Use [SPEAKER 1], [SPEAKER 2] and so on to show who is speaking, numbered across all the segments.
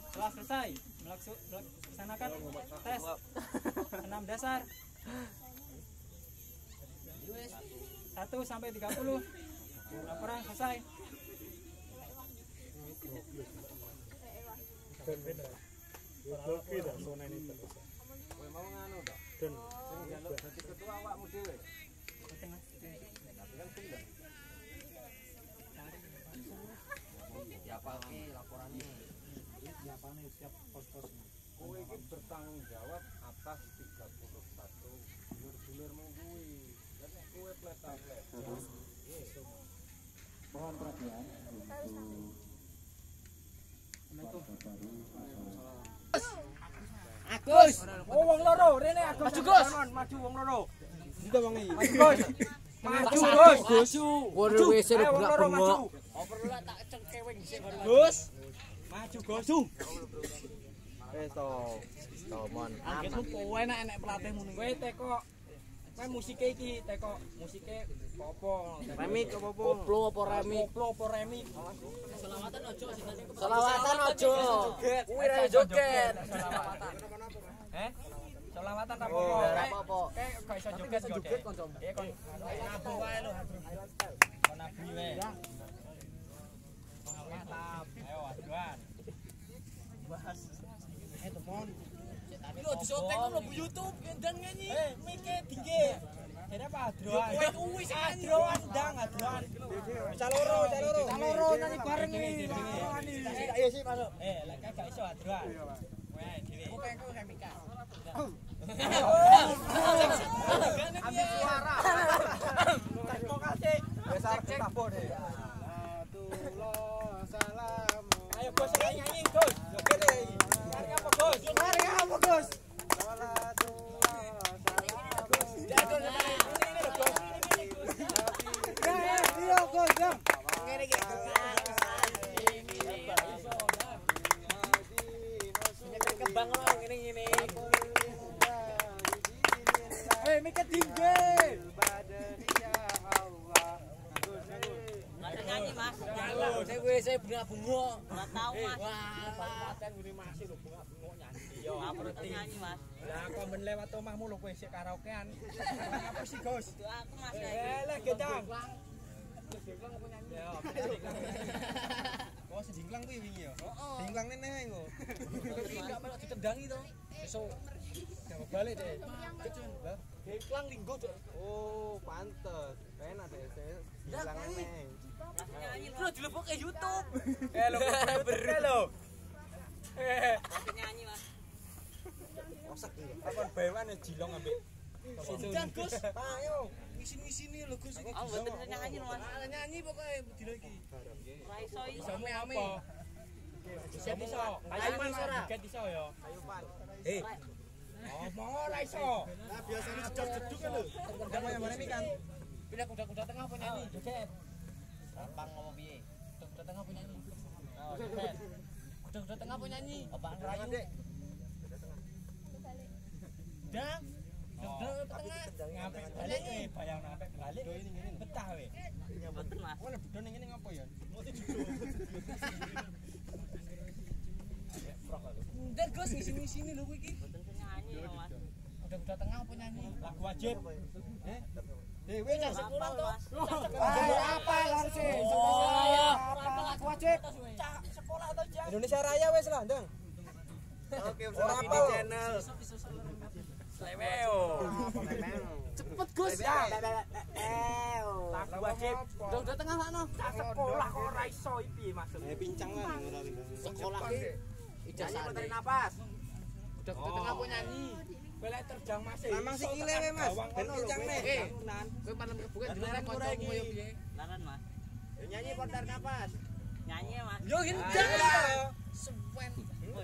[SPEAKER 1] Setelah selesai melaksanakan tes 6 dasar 1 sampai 30 laporan selesai.
[SPEAKER 2] Siap pos-pos. Kowe iki bertanggung jawab atas 31 dulur-dulurmu kuwi. Lah nek kowe plet-plet.
[SPEAKER 3] Mohon perhatian untuk
[SPEAKER 1] Agus. Oh wong loro rene Agus. Maju Gus. Maju wong loro.
[SPEAKER 2] Sinten wong iki?
[SPEAKER 1] Maju Gus. Maju Gus.
[SPEAKER 4] Waduh wis bengak-bengok.
[SPEAKER 1] Oh perlu tak cengkewing sik Gus. Maju Gus.
[SPEAKER 2] Wis to. Mon.
[SPEAKER 1] Angges lu kowe enek pelatih ngono. Kowe teko kowe musike iki teko musike apa?
[SPEAKER 2] Remik apa apa?
[SPEAKER 4] Koplo apa remik?
[SPEAKER 1] Koplo apa remik?
[SPEAKER 4] Selawatan ojo. Kuwi ra joget.
[SPEAKER 1] Selawatan apa?
[SPEAKER 4] Apa-apa.
[SPEAKER 1] Kayak gak iso joget kancamu. Eh kon nabu wae lho. Kon nabi wae. Mantap. Ayo aduan. Bahas. Telepon.
[SPEAKER 4] Lho disotek lho bu YouTube gendang nyanyi.
[SPEAKER 1] Mike tinggi. Kira apa adroan? Kowe sing adroan ndang adroan. Caloro nyanyi bareng iki. Ayo sih masuk. Lek gak iso adroan. Kowe dhewe. Kowe kok Mika. Ambil suara. Terima kasih. Wes arep tapo deh. Salam. Ayo Gus nyanyi Gus. Joget e. Mari apa Gus? Mari apa Gus? Mikir tinggi.
[SPEAKER 4] Nyanyi Mas. Saya bengak-bengok. Ora tau Mas.
[SPEAKER 1] Wah, paten ngene masih lho bengak-bengok nyanyi. Yo,
[SPEAKER 4] Ngerti nyanyi Mas.
[SPEAKER 1] Lah kok men lewat omahmu lho kowe sik karaokean. Apa sih, Gus?
[SPEAKER 4] Aku Mas.
[SPEAKER 1] Lah gedang. Sejingklang apa nyanyi? Ya, oh sejingklang kuwi wingi ya. Sejingklang nene engko. Enggak melok ditendangi to. Besok jawab balik deh. Sejingklang linggo. Oh, pantes. Enak deh, sejingklang nene.
[SPEAKER 4] Nyanyi bro dilebok ke YouTube.
[SPEAKER 1] Lho, bener lho.
[SPEAKER 4] Aku nyanyi Mas.
[SPEAKER 1] Osak iki. Takon baewan jilong ambek. Sidan Gus. Ayo. Ngisi-ngisini lho Gus.
[SPEAKER 4] Oh, mboten nyanyi Mas.
[SPEAKER 1] Nyanyi pokoke dina iki.
[SPEAKER 4] Ora iso iki.
[SPEAKER 1] Isamu apa? Siap iso. Ayo pan ora. Joget iso ya. Ayo pan. Ngomong ora iso. Lah biasane jeduk-jeduk lho. Kuda yang mana kan? Pindah kuda-kuda tengah apa nyanyi? Joget. Gampang ngomong piye? Kuda tengah apa nyanyi? Oh, joget. Kuda tengah apa nyanyi? Apaan rayu? Dang. Kuda tengah. Ngapik balik kowe bayang ngapik balik. Ini betah kowe.
[SPEAKER 4] Mboten Mas.
[SPEAKER 1] Ono budon ngene ngopo ya? Mesti judul. Ntar Gus ngisi-ngisini lho kowe iki.
[SPEAKER 4] Mboten nyanyi lho Mas.
[SPEAKER 1] Kuda tengah apa nyanyi? Lagu wajib. Dewe nang
[SPEAKER 4] sekolah to.
[SPEAKER 1] Apa harus sekolah? Apa lagu wajib? Sekolah to, Jang. Indonesia Raya wis lah, Ndang. Oke, ora apa channel. Leweo. Cepet Gus. Lagu wajib. Udah tengah sakno. Sekolah kok ora iso iki maksudnya. Pincang kan ora
[SPEAKER 4] Sekolah ki ijazah
[SPEAKER 1] tarik napas. Udah tengah apa nyanyi? Belek terjang masih. Memang sikile we Mas. Ben pincang nek. Kowe panem kebuka jenenge kancamu koyo piye?
[SPEAKER 4] Laran Mas.
[SPEAKER 1] Nyanyi kon tarik napas.
[SPEAKER 4] Nyanyi Mas.
[SPEAKER 1] Yo gendang ya. Suwen.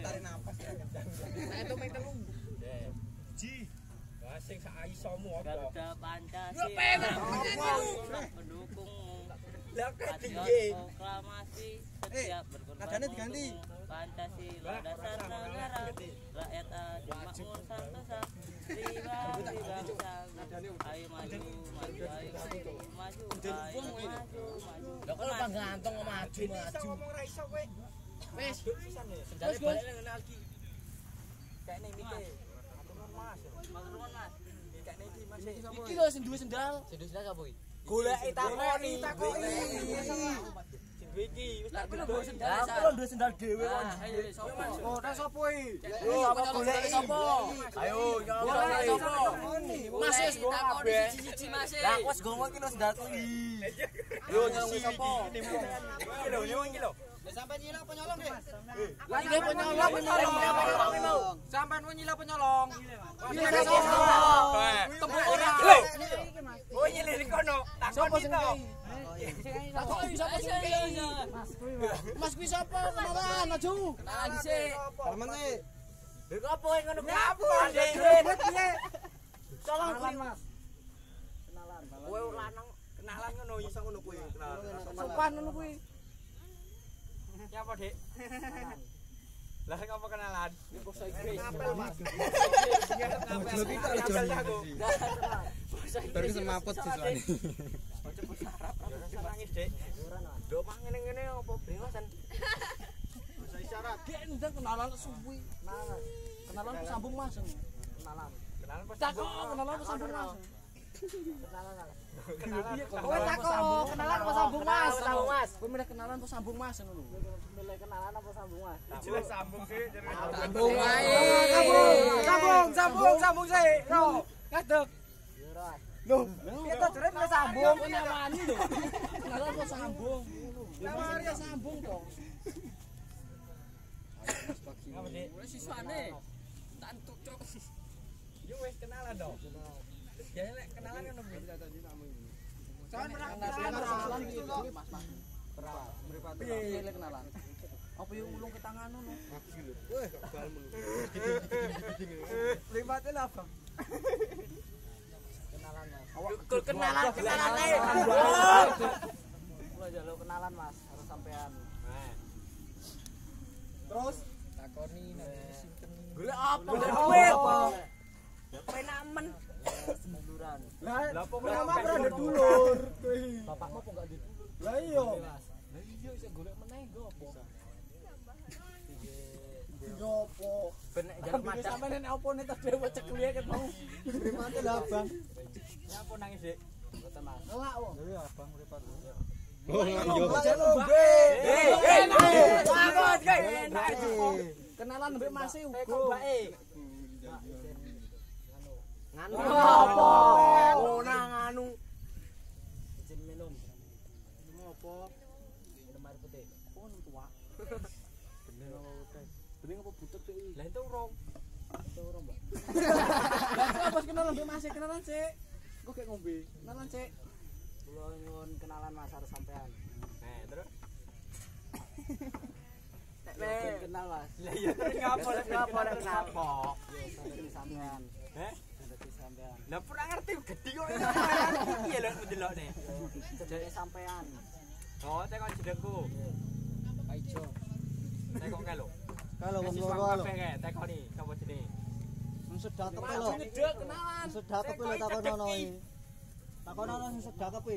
[SPEAKER 1] Tarik napas ya gendang. Nek itu ming telu. Ji. Lah sing sak isomu apa?
[SPEAKER 4] Garuda Pancasila. Pendukungmu.
[SPEAKER 1] Lah kok
[SPEAKER 4] tinggi. Proklamasi setiap berkorban.
[SPEAKER 1] Nadane diganti.
[SPEAKER 4] Pancasila dasar negara. Rakyat adil makmur santosa. Pribadi bangsa. Ayo maju, maju, ayo maju, maju, ayo maju, maju.
[SPEAKER 1] Lah kok bang gantung maju. Ngomong ra iso kowe.
[SPEAKER 4] Wes,
[SPEAKER 1] Sendalnya balik nang lagi. Kayak ning iki. Mas. Kayak ning iki Mas.
[SPEAKER 4] iki lho sing duwe sendal. Sing duwe sendal sapa iki?
[SPEAKER 1] Goleki takoni. Iki wis tak duwe sendal. Aku duwe sendal dhewe kok.
[SPEAKER 4] Ayo sapa?
[SPEAKER 2] Oh, nek sapa iki?
[SPEAKER 4] Yo golek sapa?
[SPEAKER 1] Ayo
[SPEAKER 4] Golek sapa?
[SPEAKER 1] Mas wis go kabeh.
[SPEAKER 4] Siji-siji Mas.
[SPEAKER 1] Lah wis go iki lho sendalku iki. Yo nyolong sapa? Iki lho nyolong iki lho.
[SPEAKER 3] Sampai nyilak penyolong deh.
[SPEAKER 4] Lah iki penyolong.
[SPEAKER 1] Sampean nyilak penyolong.
[SPEAKER 4] Iya sapa?
[SPEAKER 1] Tembung ora. Oh nyilih kono. Takon to.
[SPEAKER 4] Takoki sapa sing iki? Mas kuwi sapa? Kenalan aja. Kenalan dhisik.
[SPEAKER 2] Arman sih.
[SPEAKER 1] Lha opo ngono kuwi? Apa ribet piye? Tolong
[SPEAKER 3] Mas.
[SPEAKER 1] kowe lanang kenalan ngono iso ngono kuwi.
[SPEAKER 4] Sopan ngono kuwi.
[SPEAKER 1] Nyapa, Dik? Lah apa kenalan?
[SPEAKER 4] Bahasa Inggris.
[SPEAKER 1] Ngapel, Mas.
[SPEAKER 2] Goblok iki tak lejoni. Baru semaput siswane.
[SPEAKER 1] Ya nangis, Dik. Lho pak ngene-ngene apa brengosan?
[SPEAKER 3] Bahasa isyarat.
[SPEAKER 4] Gek ndang kenalan suwi. Kenalan kok sambung Mas.
[SPEAKER 3] Kenalan.
[SPEAKER 1] Kenalan pas.
[SPEAKER 4] Takok kenalan kok sambung Mas.
[SPEAKER 1] Kenalan.
[SPEAKER 4] Kowe takok kenalan kok sambung Mas.
[SPEAKER 1] Sambung, Mas.
[SPEAKER 4] Kowe milih kenalan kok sambung Mas ngono lho.
[SPEAKER 3] Milih kenalan apa sambung Mas?
[SPEAKER 1] Jelas sambung sih.
[SPEAKER 4] Sambung wae.
[SPEAKER 1] Sambung sih. Ro. Ngadeg.
[SPEAKER 4] Loh,
[SPEAKER 1] Kita jare milih sambung.
[SPEAKER 4] kok nawani lho. Kenalan kok sambung. Nawani kok sambung to.
[SPEAKER 1] Ngapa, Dik?
[SPEAKER 4] Wis siswane. Tak entuk cok.
[SPEAKER 1] Yo wis kenalan dong. Ya nek kenalan ngono kuwi.
[SPEAKER 4] Kan kenalan iki Mas. Piye kenalan? Apa yo ulung ke tangan ngono?
[SPEAKER 2] Weh, gak bal mulu.
[SPEAKER 1] Liwate lah, Bang.
[SPEAKER 3] Kenalan Mas.
[SPEAKER 1] Kenalan
[SPEAKER 3] Kula njaluk kenalan Mas, harus sampean.
[SPEAKER 1] Terus
[SPEAKER 4] Takoni nek sinten.
[SPEAKER 1] golek apa?
[SPEAKER 3] Golek
[SPEAKER 1] Duit.
[SPEAKER 3] apa?
[SPEAKER 1] Penamen.
[SPEAKER 3] Semburan.
[SPEAKER 2] Lah,
[SPEAKER 1] apa
[SPEAKER 2] nama berada dulur.
[SPEAKER 4] Bapakmu kok enggak gitu?
[SPEAKER 2] Lah iya.
[SPEAKER 4] Lah iya sik golek meneh nggo apa?
[SPEAKER 3] Ngopo?
[SPEAKER 1] Benek jaluk
[SPEAKER 4] Macam
[SPEAKER 1] macam.
[SPEAKER 4] sampeyan nek opo nek dhewe cek kuliah ket mau.
[SPEAKER 2] Mripate lah, Bang.
[SPEAKER 1] Nyapa nangis, Dik?
[SPEAKER 3] Mboten Mas.
[SPEAKER 4] Elak wong.
[SPEAKER 2] Iya, Bang, mripate.
[SPEAKER 1] Oh,
[SPEAKER 4] Kenalan mbek Mas e uga.
[SPEAKER 1] Nganu
[SPEAKER 4] apa?
[SPEAKER 1] Ora nganu.
[SPEAKER 3] Izin minum.
[SPEAKER 4] Minum apa?
[SPEAKER 3] Minum air putih.
[SPEAKER 4] Oh, tua. Bening apa butek sik iki?
[SPEAKER 1] Lah itu urung.
[SPEAKER 3] Itu ora, Mbak.
[SPEAKER 4] Lah pas kenalan mbek Mas e kenalan sik. Kok gek ngombe? Kenalan sik.
[SPEAKER 3] Kula nyuwun kenalan Mas harus sampean.
[SPEAKER 1] Nah, terus
[SPEAKER 3] Ben kenal Mas.
[SPEAKER 1] lah iya terus ngapa nek ngapa?
[SPEAKER 3] Ya sampean sampean.
[SPEAKER 1] Heh?
[SPEAKER 3] Dadi sampean.
[SPEAKER 1] Lah pura ngerti gedhi kok. Iya lho ndelokne.
[SPEAKER 3] Cedeke sampean.
[SPEAKER 1] Oh, tekok jenengku.
[SPEAKER 3] Pak Ijo.
[SPEAKER 1] Tekok kae lho.
[SPEAKER 2] Kalau wong
[SPEAKER 1] Siswa
[SPEAKER 2] loro lho.
[SPEAKER 1] kabeh kae tekoni sapa jenenge?
[SPEAKER 2] Sudah kepe
[SPEAKER 4] Mas
[SPEAKER 2] lho.
[SPEAKER 4] nyedek kenalan.
[SPEAKER 2] Sudah kepe lho takonono iki. Takonono sing sudah kepe.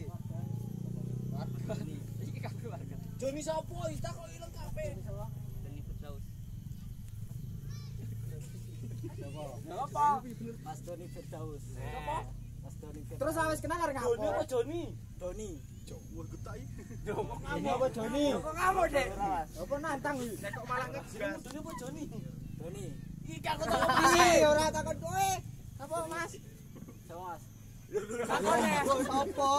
[SPEAKER 4] Iki kabeh warga. Joni sapa? Wis tak kok ilang kabeh.
[SPEAKER 3] Deni Firdaus.
[SPEAKER 1] Apa?
[SPEAKER 3] Mas Doni Firdaus.
[SPEAKER 1] Apa?
[SPEAKER 3] Mas Doni Firdaus.
[SPEAKER 4] Terus awis kenalan
[SPEAKER 1] Joni
[SPEAKER 4] ngapa?
[SPEAKER 1] apa Joni?
[SPEAKER 3] Doni.
[SPEAKER 2] Ini apa Joni?
[SPEAKER 1] Kok ngamuk, Dek?
[SPEAKER 2] Apa nantang iki?
[SPEAKER 1] Nek kok malah ngegas.
[SPEAKER 4] Joni apa Joni?
[SPEAKER 3] Doni.
[SPEAKER 4] Iki aku tak
[SPEAKER 2] Iki ora takon kowe.
[SPEAKER 4] apa Mas?
[SPEAKER 3] Sama Mas.
[SPEAKER 2] Apa?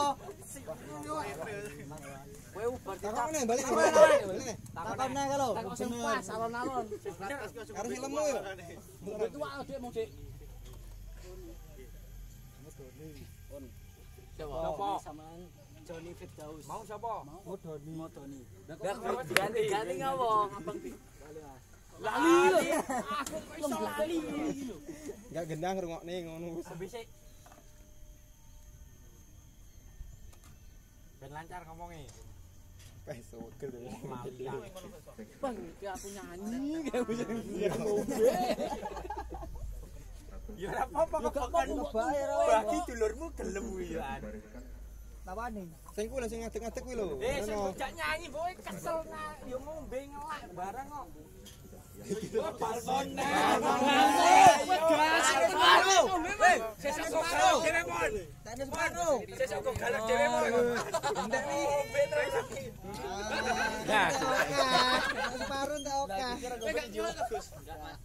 [SPEAKER 3] Kowe ubar
[SPEAKER 2] Takon
[SPEAKER 3] dicap.
[SPEAKER 2] balik balik. Takon neh kalau.
[SPEAKER 4] Tak kok sing pas alon-alon.
[SPEAKER 2] Harus filmmu yo.
[SPEAKER 4] Mbok tuwa Dik mau Dik.
[SPEAKER 1] Siapa?
[SPEAKER 3] Samaan Doni Firdaus.
[SPEAKER 1] Mau sapa?
[SPEAKER 2] Oh Doni.
[SPEAKER 3] Mau Doni.
[SPEAKER 1] Lah ganti ngapa?
[SPEAKER 3] Abang Bali Mas.
[SPEAKER 4] Lali lho. Aku kok iso lali lho.
[SPEAKER 2] Enggak gendang ngrungokne ngono.
[SPEAKER 1] Sebisik. Ben lancar ngomongnya.
[SPEAKER 2] Wes sogel to.
[SPEAKER 4] Bang, iki aku nyanyi kayak ngombe.
[SPEAKER 1] Ya ora apa-apa kok kan. Bagi dulurmu gelem kuwi ya.
[SPEAKER 2] Lawane.
[SPEAKER 5] Sing kuwi lho sing ngadeg-ngadeg kuwi lho.
[SPEAKER 1] Sing bocah nyanyi boy kesel nak yo ngombe ngelak barang kok. Balkon. Sesuk kok galak dhewe mon.
[SPEAKER 2] Tane separo.
[SPEAKER 1] Sesuk kok galak dhewe mon. Ndek ngombe terus iki.
[SPEAKER 2] Nah, separo ndak oke.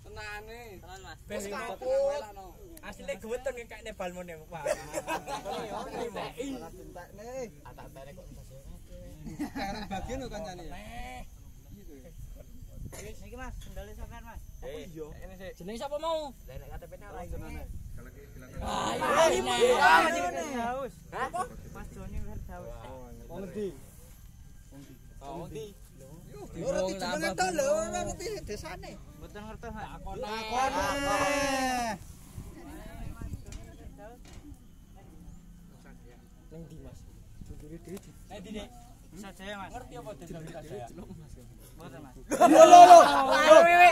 [SPEAKER 4] Tenane. Tenan Mas.
[SPEAKER 1] Wis ngaku. Asline geweten kene balmone Pak.
[SPEAKER 2] Entekne.
[SPEAKER 1] Atak-atak kok bisa
[SPEAKER 5] Sekarang bagian lho kancane.
[SPEAKER 2] Niki Mas, sendale sampean Mas.
[SPEAKER 1] Oh iya. Ini sik.
[SPEAKER 4] Jenenge sapa mau?
[SPEAKER 1] Lah nek KTP-ne ora iso.
[SPEAKER 2] Haus. Apa? Mas Joni Firdaus.
[SPEAKER 5] Wong endi?
[SPEAKER 1] Oh, ndi?
[SPEAKER 5] Yo ora dijenenge to lho, ora ngerti desane.
[SPEAKER 2] Mboten ngertos Mas.
[SPEAKER 5] Takone.
[SPEAKER 1] Ning ndi Mas? Jujure dhewe. Ndi Nek?
[SPEAKER 2] Bisa jaya Mas.
[SPEAKER 1] Ngerti apa dendam saya?
[SPEAKER 2] Mboten Mas.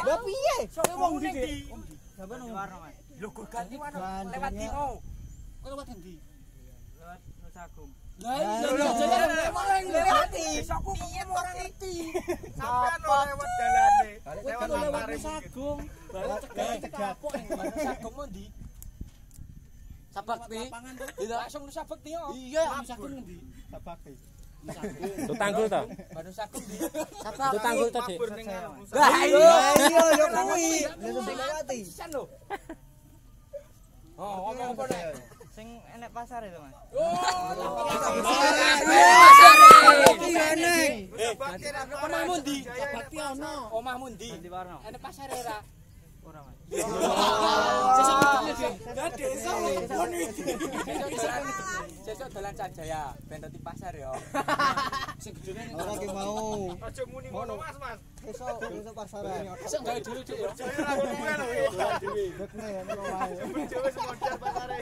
[SPEAKER 5] Lho piye?
[SPEAKER 1] Sopo wong ndi?
[SPEAKER 2] Sampeyan warno Mas.
[SPEAKER 1] Lho kok ganti mana? Lewat ndi mau? Kok lewat ndi?
[SPEAKER 2] Lewat Nusagung.
[SPEAKER 1] Lah iya lewati. Besokku piye ora ngerti. Sampeyan lewat dalane. Lewat Nusagung. Balik cegat. Nusagung mau ndi?
[SPEAKER 4] Sabakti.
[SPEAKER 1] Langsung Nusabekti yo.
[SPEAKER 4] Iya, Nusagung ndi?
[SPEAKER 5] Sabakti.
[SPEAKER 6] Itu tanggul toh?
[SPEAKER 1] Baru Sagung ndi?
[SPEAKER 6] Itu tanggul tadi.
[SPEAKER 1] Lah iya.
[SPEAKER 5] Iya yo kuwi.
[SPEAKER 2] Lewati.
[SPEAKER 1] Pisan lho. Oh, ngomong apa nek?
[SPEAKER 2] Sing enek pasar itu Mas.
[SPEAKER 5] Iya neng.
[SPEAKER 1] Omahmu ndi? Bakti ono. Omahmu ndi?
[SPEAKER 2] Di warno.
[SPEAKER 1] Enek pasar ora?
[SPEAKER 2] Ora Mas.
[SPEAKER 1] Gak desa pun iki. Sesuk dolan Sajaya, ben dadi pasar yo. Sing gedene
[SPEAKER 5] Ora ki mau.
[SPEAKER 1] aja muni ngono Mas, Mas.
[SPEAKER 5] Besok pasaran.
[SPEAKER 1] Sing gawe dulu Dik yo.
[SPEAKER 5] Ora kuwi lho. Dekne ya nek omahe.
[SPEAKER 1] Wis modal pasare.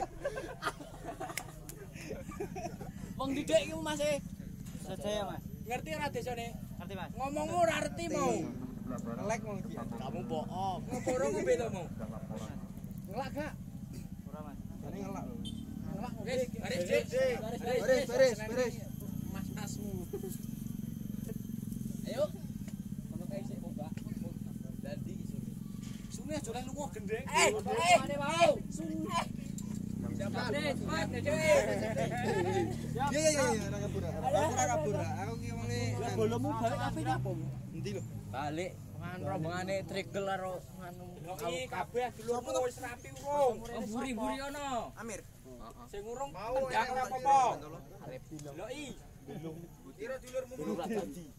[SPEAKER 1] Wong didik iki Mas e.
[SPEAKER 2] Sajaya Mas.
[SPEAKER 1] Ngerti ora desane?
[SPEAKER 2] Ngerti Mas.
[SPEAKER 1] Ngomongmu ora ngerti mau.
[SPEAKER 5] Ngelek wong iki.
[SPEAKER 1] Kamu bohong. Ngoporo ngombe to mau. Ngelak gak?
[SPEAKER 2] Ora Mas.
[SPEAKER 5] Jane ngelak lho.
[SPEAKER 1] Beres. Mas-masmu. Ayo. Ono kae sik Mbak. Dadi isune. Sune aja lan lunga gendeng. Mane mau. Sune. Siapa deh?
[SPEAKER 5] Iya, ora kabur. Aku ki wonge
[SPEAKER 1] Bolomu balik kafe nyapa?
[SPEAKER 5] endi lho?
[SPEAKER 1] Balik ngan rombongane trigel karo nganu. Iki kabeh dulurmu wis rapi urung. Buri-buri ono.
[SPEAKER 5] Amir.
[SPEAKER 1] Sing urung tendang ora apa-apa. Arep deloki. Kira dulurmu mau dadi.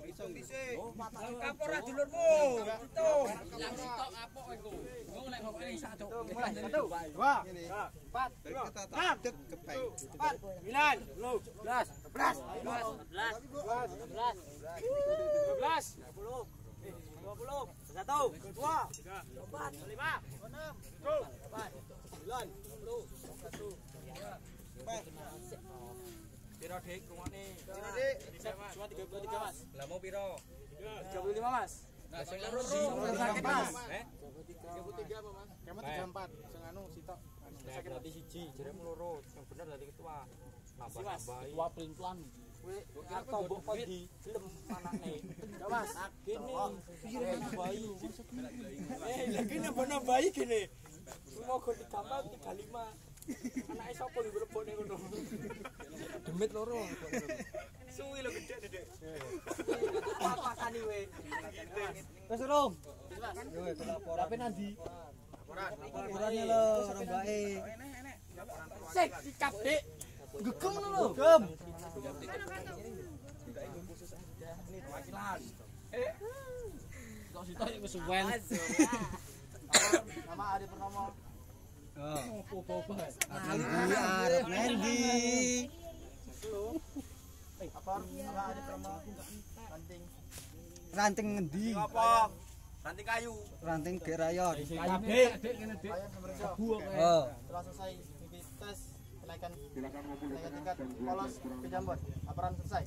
[SPEAKER 1] Iso dhisik. Lengkap ora dulurmu? Hitung. Yang sitok kapok iku. Ngono lek kok iso cuk. Mulai 1 2 4
[SPEAKER 5] Kita tak dek kepeng.
[SPEAKER 1] 9 10 Piro dik rungokne? Piro dik? Cuma 33 Mas. Lah mau piro? 35 Mas. Lah sing loro sakit Mas. 33 apa Mas? Kamu 34. Sing anu sitok. Sakit berarti siji, jaremu loro. Yang bener dadi ketua. Nambah-nambahi. Ketua pelin-pelan. Kowe kira tombok kok di gelem anake. Ya Mas, gini. Piye nambahi? Lah gini nambah-nambahi gini. Semoga digampal 35. Anake sapa iki lebokne ngono. Demit loro. Suwi lho gedhe Dek. Apa-apane kowe?
[SPEAKER 2] Wis urung.
[SPEAKER 5] Yo laporan.
[SPEAKER 1] Tapi nanti
[SPEAKER 5] Laporane lho rombake.
[SPEAKER 1] sik sikap Dik. Gegem lho.
[SPEAKER 5] Gem.
[SPEAKER 1] Wakilan. Kok sitok wis suwen. Nama Adi Purnomo.
[SPEAKER 5] Ngendi arep ngendi?
[SPEAKER 1] Apa Adi Purnomo? Ranting.
[SPEAKER 5] Ranting ngendi?
[SPEAKER 1] Apa? Ranting kayu.
[SPEAKER 5] Ranting Gek Rayon.
[SPEAKER 1] Kayu Dik, ngene Dik. Kebu kok.
[SPEAKER 5] Oh.
[SPEAKER 7] Setelah selesai mimpi tes kenaikan tingkat polos ke Jambon, laporan selesai.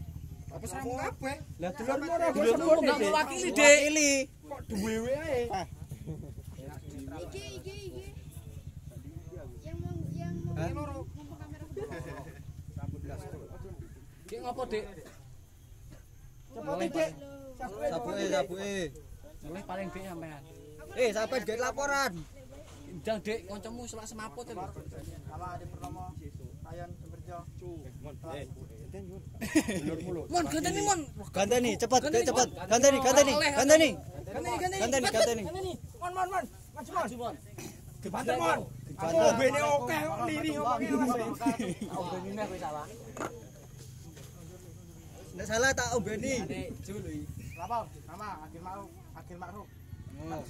[SPEAKER 5] Apa serang kabeh?
[SPEAKER 1] Lah dulurmu ora dulurmu enggak mewakili Dik. Kok duwe ae.
[SPEAKER 8] Iki. Yang mau kamera.
[SPEAKER 4] Dik ngopo, Dik?
[SPEAKER 7] Cepet Dik.
[SPEAKER 2] Sabuke.
[SPEAKER 4] Mulai paling Dik sampean.
[SPEAKER 2] Sampai gak laporan.
[SPEAKER 4] Ndang Dik, kancamu selak semaput lho.
[SPEAKER 7] Nama Adi Purnomo, Ayan Sumberjo.
[SPEAKER 4] Mon, ganteni Mon.
[SPEAKER 2] Ganteni, cepet. Ganteni.
[SPEAKER 1] Mon. Maju Mon. Dibantu Mon. Aku
[SPEAKER 2] Dibantu.
[SPEAKER 1] bene oke kok liri ngomongnya Mas.
[SPEAKER 4] Ombeni nek kowe salah.
[SPEAKER 2] Nek salah tak ombeni.
[SPEAKER 4] Nek Juli.
[SPEAKER 7] Lapor, nama Agil Ma'ruf.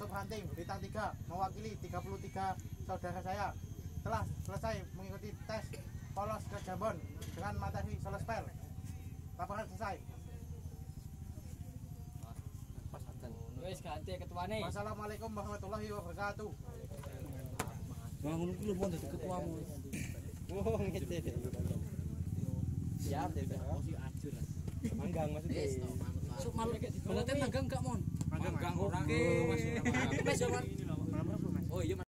[SPEAKER 7] Subhunting, bintang 3, mewakili 33 saudara saya. Telah selesai mengikuti tes polos ke Jambon dengan materi Solospel. Laporan selesai.
[SPEAKER 4] Wis ganti ketuane.
[SPEAKER 7] Wassalamualaikum warahmatullahi wabarakatuh.
[SPEAKER 4] Wah, ngono ku lho mon dadi ketuamu.
[SPEAKER 2] Oh, ngene.
[SPEAKER 4] Siap.
[SPEAKER 1] Manggang maksudnya.
[SPEAKER 4] Sok malu balate manggang enggak mon?
[SPEAKER 1] Manggang ora.
[SPEAKER 4] Wis yo, Mon. Oh iya.